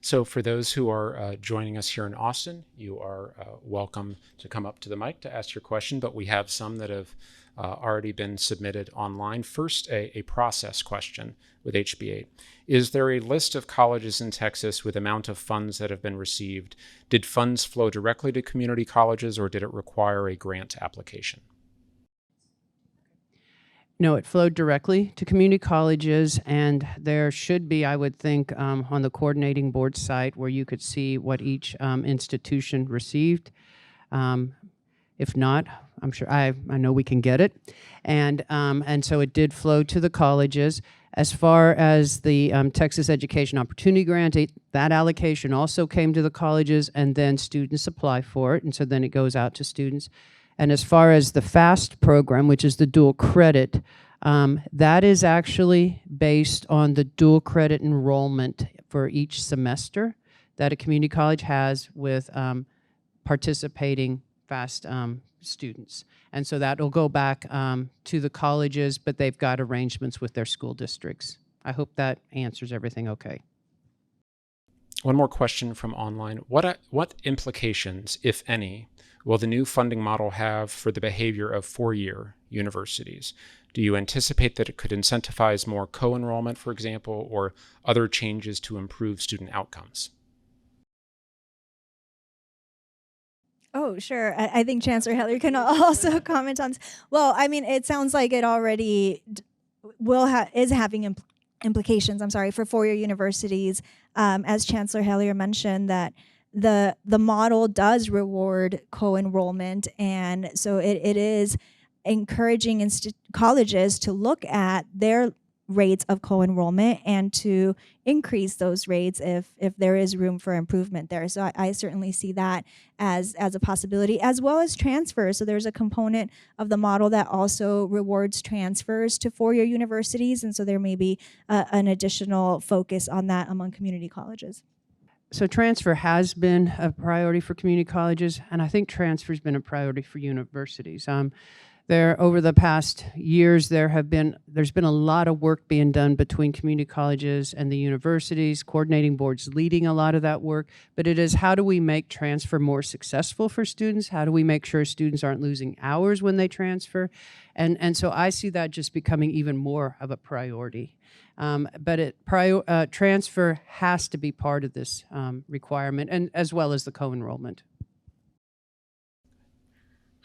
So for those who are joining us here in Austin, you are welcome to come up to the mic to ask your question, but we have some that have already been submitted online. First, a process question with HB8. Is there a list of colleges in Texas with amount of funds that have been received? Did funds flow directly to community colleges, or did it require a grant application? No, it flowed directly to community colleges, and there should be, I would think, on the coordinating board site where you could see what each institution received. If not, I'm sure I know we can get it, and so it did flow to the colleges. As far as the Texas Education Opportunity Grant, that allocation also came to the colleges, and then students apply for it, and so then it goes out to students. And as far as the FAST program, which is the dual credit, that is actually based on the dual credit enrollment for each semester that a community college has with participating FAST students. And so that will go back to the colleges, but they've got arrangements with their school districts. I hope that answers everything okay. One more question from online. What implications, if any, will the new funding model have for the behavior of four-year universities? Do you anticipate that it could incentivize more co-enrollment, for example, or other changes to improve student outcomes? Oh, sure. I think Chancellor Heller can also comment on this. Well, I mean, it sounds like it already is having implications, for four-year universities. As Chancellor Heller mentioned, that the model does reward co-enrollment, and so it is encouraging colleges to look at their rates of co-enrollment and to increase those rates if there is room for improvement there. So I certainly see that as a possibility, as well as transfers. So there's a component of the model that also rewards transfers to four-year universities, and so there may be an additional focus on that among community colleges. So transfer has been a priority for community colleges, and I think transfer's been a priority for universities. Over the past years, there's been a lot of work being done between community colleges and the universities, coordinating boards leading a lot of that work, but it is how do we make transfer more successful for students? How do we make sure students aren't losing hours when they transfer? And so I see that just becoming even more of a priority. But transfer has to be part of this requirement, and as well as the co-enrollment.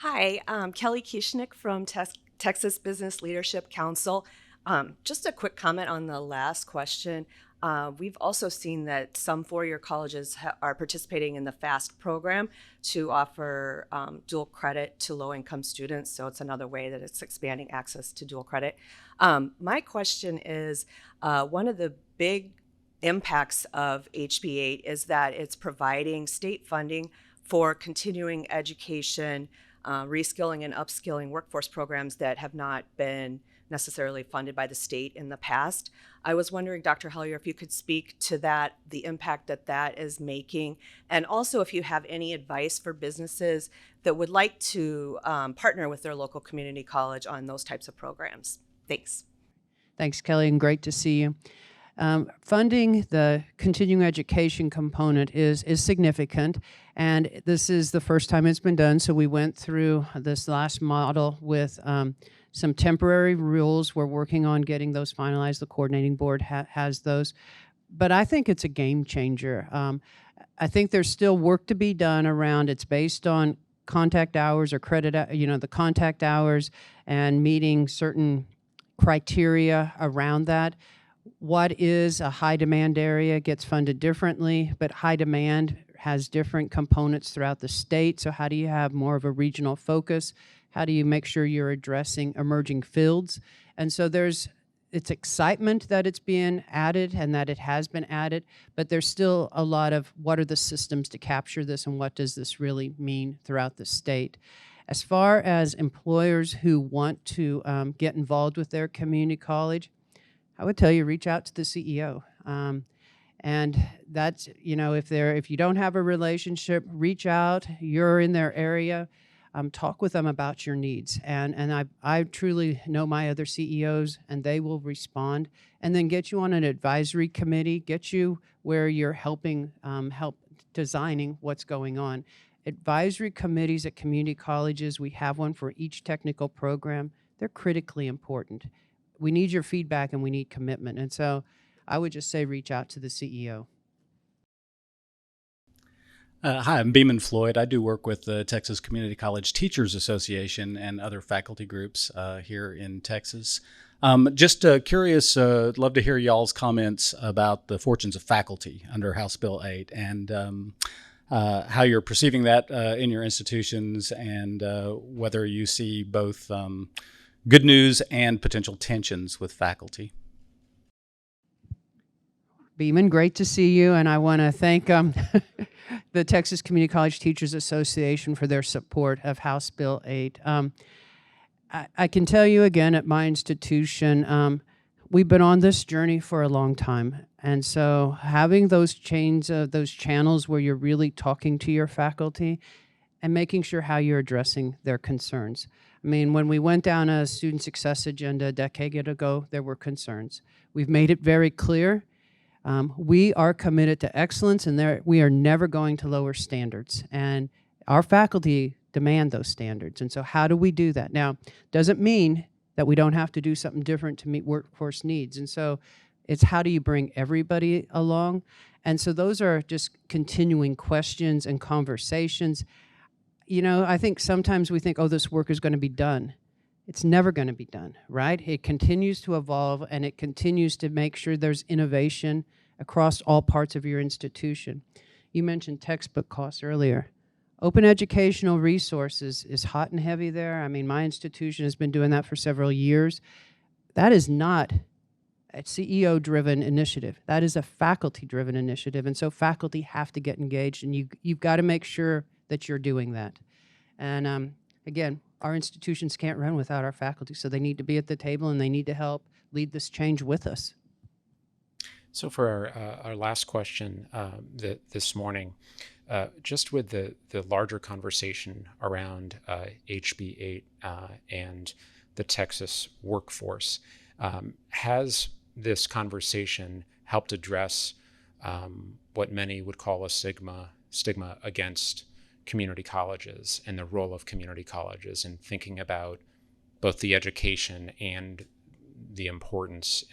Hi, Kelly Kieschnick from Texas Business Leadership Council. Just a quick comment on the last question. We've also seen that some four-year colleges are participating in the FAST program to offer dual credit to low-income students, so it's another way that it's expanding access to dual credit. My question is, one of the big impacts of HB8 is that it's providing state funding for continuing education, reskilling and upskilling workforce programs that have not been necessarily funded by the state in the past. I was wondering, Dr. Hellyer, if you could speak to that, the impact that is making, and also if you have any advice for businesses that would like to partner with their local community college on those types of programs. Thanks. Thanks, Kelly, and great to see you. Funding the continuing education component is significant, and this is the first time it's been done. So we went through this last model with some temporary rules. We're working on getting those finalized. The coordinating board has those, but I think it's a game changer. I think there's still work to be done around. It's based on contact hours or credit, the contact hours, and meeting certain criteria around that. What is a high demand area gets funded differently, but high demand has different components throughout the state. So how do you have more of a regional focus? How do you make sure you're addressing emerging fields? And so it's excitement that it's being added and that it has been added, but there's still a lot of what are the systems to capture this and what does this really mean throughout the state? As far as employers who want to get involved with their community college, I would tell you, reach out to the CEO. And that's, if you don't have a relationship, reach out. You're in their area. talk with them about your needs. And I truly know my other CEOs, and they will respond, and then get you on an advisory committee, get you where you're helping help designing what's going on. Advisory committees at community colleges, we have one for each technical program. They're critically important. We need your feedback and we need commitment. And so I would just say reach out to the CEO. Hi, I'm Beeman Floyd. I do work with the Texas Community College Teachers Association and other faculty groups here in Texas. Just curious, love to hear y'all's comments about the fortunes of faculty under House Bill 8 and how you're perceiving that in your institutions, and whether you see both good news and potential tensions with faculty. Beeman, great to see you, and I want to thank the Texas Community College Teachers Association for their support of House Bill 8. I can tell you again, at my institution, we've been on this journey for a long time. And so having those those channels where you're really talking to your faculty and making sure how you're addressing their concerns. I mean, when we went down a student success agenda a decade ago, there were concerns. We've made it very clear. We are committed to excellence, and we are never going to lower standards. And our faculty demand those standards. And so how do we do that? Now, doesn't mean that we don't have to do something different to meet workforce needs. And so it's how do you bring everybody along? And so those are just continuing questions and conversations. You know, I think sometimes we think, oh, this work is going to be done. It's never going to be done, right? It continues to evolve, and it continues to make sure there's innovation across all parts of your institution. You mentioned textbook costs earlier. Open educational resources is hot and heavy there. I mean, my institution has been doing that for several years. That is not a CEO-driven initiative. That is a faculty-driven initiative, and so faculty have to get engaged, and you've got to make sure that you're doing that. And again, our institutions can't run without our faculty, so they need to be at the table, and they need to help lead this change with us. So for our last question this morning, just with the larger conversation around HB 8 and the Texas workforce, has this conversation helped address what many would call a stigma against community colleges and the role of community colleges in thinking about both the education and the importance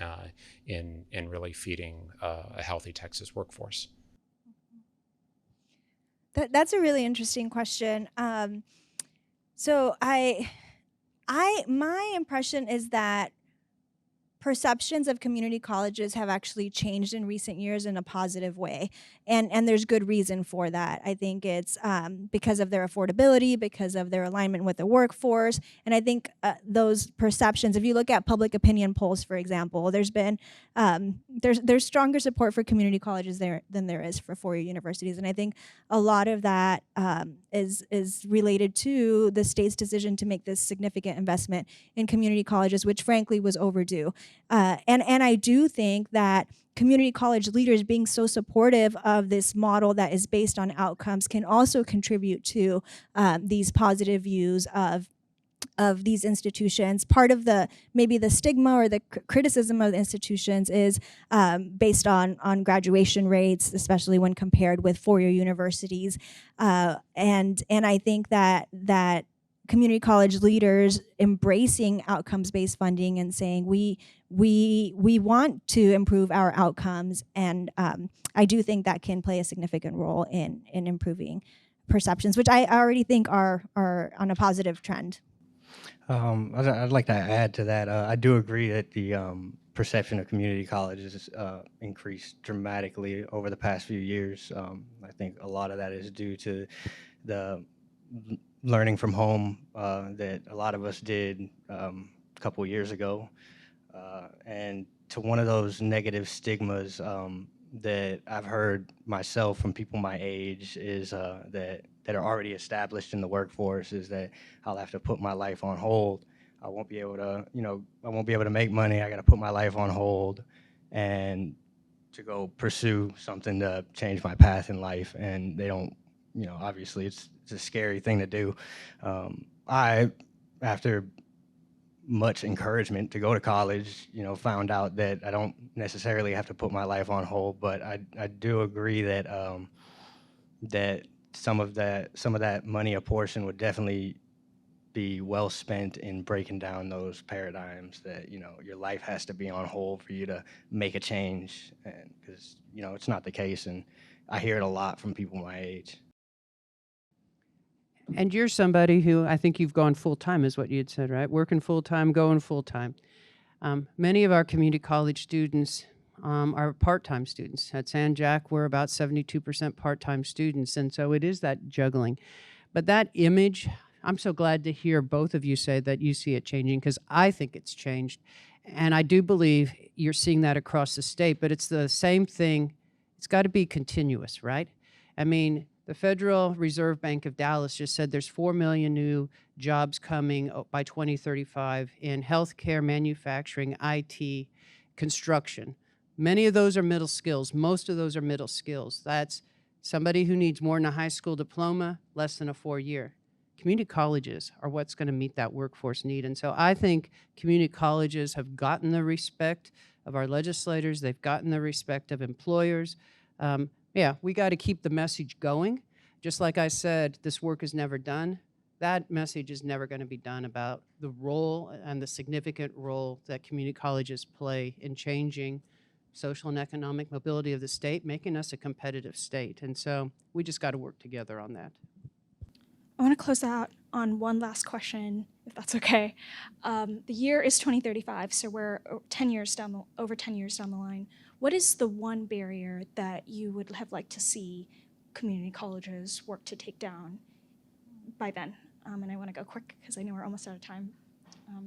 in really feeding a healthy Texas workforce? That's a really interesting question. So my impression is that perceptions of community colleges have actually changed in recent years in a positive way. And there's good reason for that. I think it's because of their affordability, because of their alignment with the workforce. And I think those perceptions, if you look at public opinion polls, for example, there's been, there's stronger support for community colleges there than there is for four-year universities. And I think a lot of that is related to the state's decision to make this significant investment in community colleges, which frankly was overdue. And I do think that community college leaders being so supportive of this model that is based on outcomes can also contribute to these positive views of these institutions. Part of maybe the stigma or the criticism of the institutions is based on graduation rates, especially when compared with four-year universities. And I think that community college leaders embracing outcomes-based funding and saying we want to improve our outcomes, and I do think that can play a significant role in improving perceptions, which I already think are on a positive trend. I'd like to add to that. I do agree that the perception of community colleges increased dramatically over the past few years. I think a lot of that is due to the learning from home that a lot of us did a couple years ago. And to one of those negative stigmas that I've heard myself from people my age is that are already established in the workforce is that I'll have to put my life on hold. I won't be able to, I won't be able to make money. I got to put my life on hold and to go pursue something to change my path in life. And they don't obviously it's a scary thing to do. After much encouragement to go to college, found out that I don't necessarily have to put my life on hold, but I do agree that that some of that money, a portion, would definitely be well spent in breaking down those paradigms that your life has to be on hold for you to make a change, and because it's not the case, and I hear it a lot from people my age. And you're somebody who, I think you've gone full-time is what you had said, right? Working full-time, going full-time. Many of our community college students are part-time students. At San Jac, we're about 72% part-time students, and so it is that juggling. But that image, I'm so glad to hear both of you say that you see it changing, because I think it's changed. And I do believe you're seeing that across the state, but it's the same thing. It's got to be continuous, right? I mean, the Federal Reserve Bank of Dallas just said there's 4 million new jobs coming by 2035 in healthcare, manufacturing, IT, construction. Many of those are middle skills. Most of those are middle skills. That's somebody who needs more than a high school diploma, less than a 4-year. Community colleges are what's going to meet that workforce need. And so I think community colleges have gotten the respect of our legislators. They've gotten the respect of employers. Yeah, we got to keep the message going. Just like I said, this work is never done. That message is never going to be done about the role and the significant role that community colleges play in changing social and economic mobility of the state, making us a competitive state. And so we just got to work together on that. I want to close out on one last question, if that's okay. The year is 2035, so we're over 10 years down the line. What is the one barrier that you would have liked to see community colleges work to take down by then? And I want to go quick because I know we're almost out of time.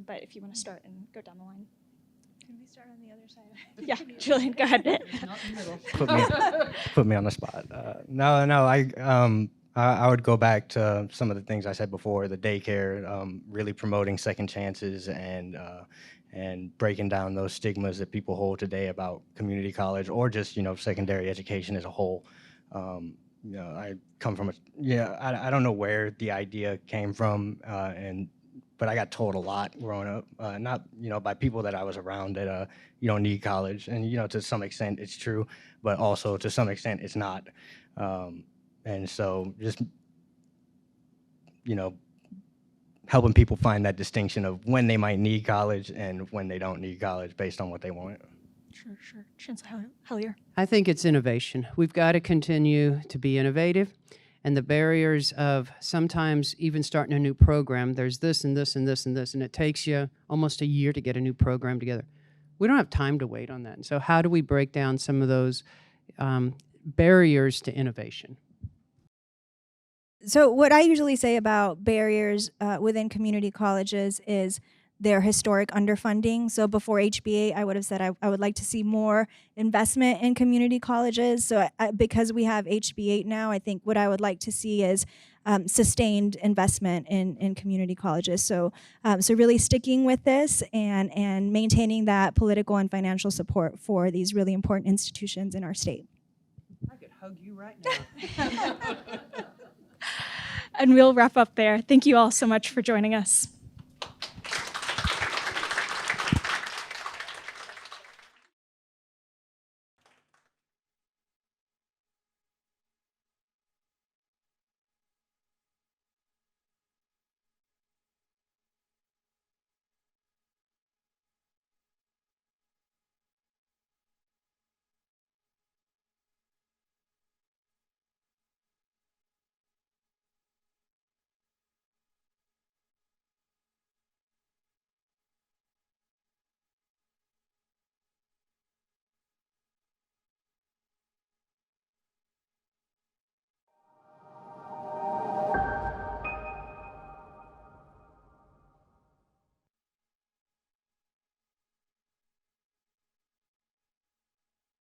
But if you want to start and go down the line. Can we start on the other side? Yeah, Julian, go ahead. Put me on the spot. I would go back to some of the things I said before, the daycare, really promoting second chances and breaking down those stigmas that people hold today about community college or just, secondary education as a whole. I come from I don't know where the idea came from, but I got told a lot growing up, not, by people that I was around that you don't need college. And, to some extent it's true, but also to some extent it's not. And so just, helping people find that distinction of when they might need college and when they don't need college based on what they want. Sure. Chancellor Hellier. I think it's innovation. We've got to continue to be innovative. And the barriers of sometimes even starting a new program, there's this and this and this and this, and it takes you almost a year to get a new program together. We don't have time to wait on that. And so how do we break down some of those barriers to innovation? So what I usually say about barriers within community colleges is their historic underfunding. So before HB8, I would have said I would like to see more investment in community colleges. So because we have HB8 now, I think what I would like to see is sustained investment in community colleges. So really sticking with this and maintaining that political and financial support for these really important institutions in our state. I could hug you right now. And we'll wrap up there. Thank you all so much for joining us.